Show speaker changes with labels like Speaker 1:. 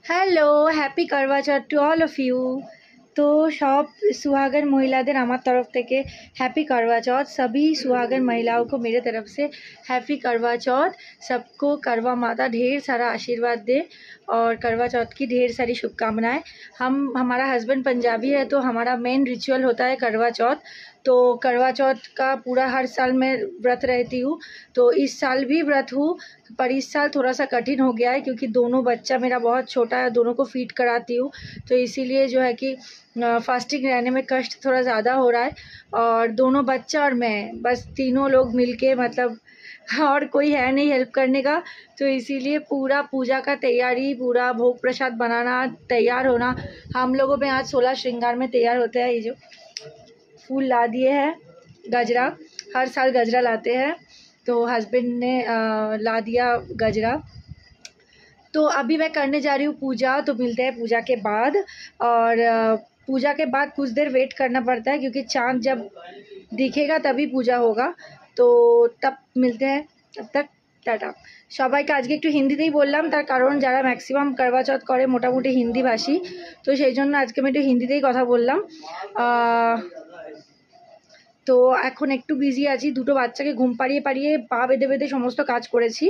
Speaker 1: Hello, happy করবা চৌথ to all of you. तो सब सुहागन महिलाদের আমার तरफ থেকে हैप्पी करवा चौथ। सभी सुहागन महिलाओं को मेरे तरफ से हैप्पी करवा चौथ। सबको करवा माता ढेर सारा आशीर्वाद दे और करवा चौथ की ढेर सारी शुभकामनाएं। हमारा हस्बैंड पंजाबी है तो हमारा मेन रिचुअल होता है करवा चौथ। तो करवा चौथ का पूरा हर साल मैं व्रत रहती हूँ, तो इस साल भी व्रत हूँ। पर इस साल थोड़ा सा कठिन हो गया है क्योंकि दोनों बच्चा मेरा बहुत छोटा है, दोनों को फीड कराती हूँ, तो इसीलिए जो है कि फास्टिंग रहने में कष्ट थोड़ा ज़्यादा हो रहा है। और दोनों बच्चा और मैं बस तीनों लोग मिलके मतलब और कोई है नहीं हेल्प करने का, तो इसीलिए पूरा पूजा का तैयारी, पूरा भोग प्रसाद बनाना, तैयार होना। हम लोगों में आज 16 श्रृंगार में तैयार होते हैं। ये जो फूल ला दिए हैं, गजरा, हर साल गजरा लाते हैं, तो हस्बैंड ने ला दिया गजरा। तो अभी मैं करने जा रही हूँ पूजा, तो मिलते हैं पूजा के बाद। और पूजा के बाद कुछ देर वेट करना पड़ता है क्योंकि चाँद जब दिखेगा तभी पूजा होगा, तो तब मिलते हैं। तब तक টাটা। সবাইকে আজকে একটু হিন্দিতেই বললাম, তার কারণ যারা ম্যাক্সিমাম করবা চৌথ করে মোটামুটি হিন্দি ভাষী, তো সেই জন্য আজকে আমি একটু হিন্দিতেই কথা বললাম। তো এখন একটু বিজি আছি, দুটো বাচ্চাকে ঘুম পাড়িয়ে পা বেঁধে সমস্ত কাজ করেছি।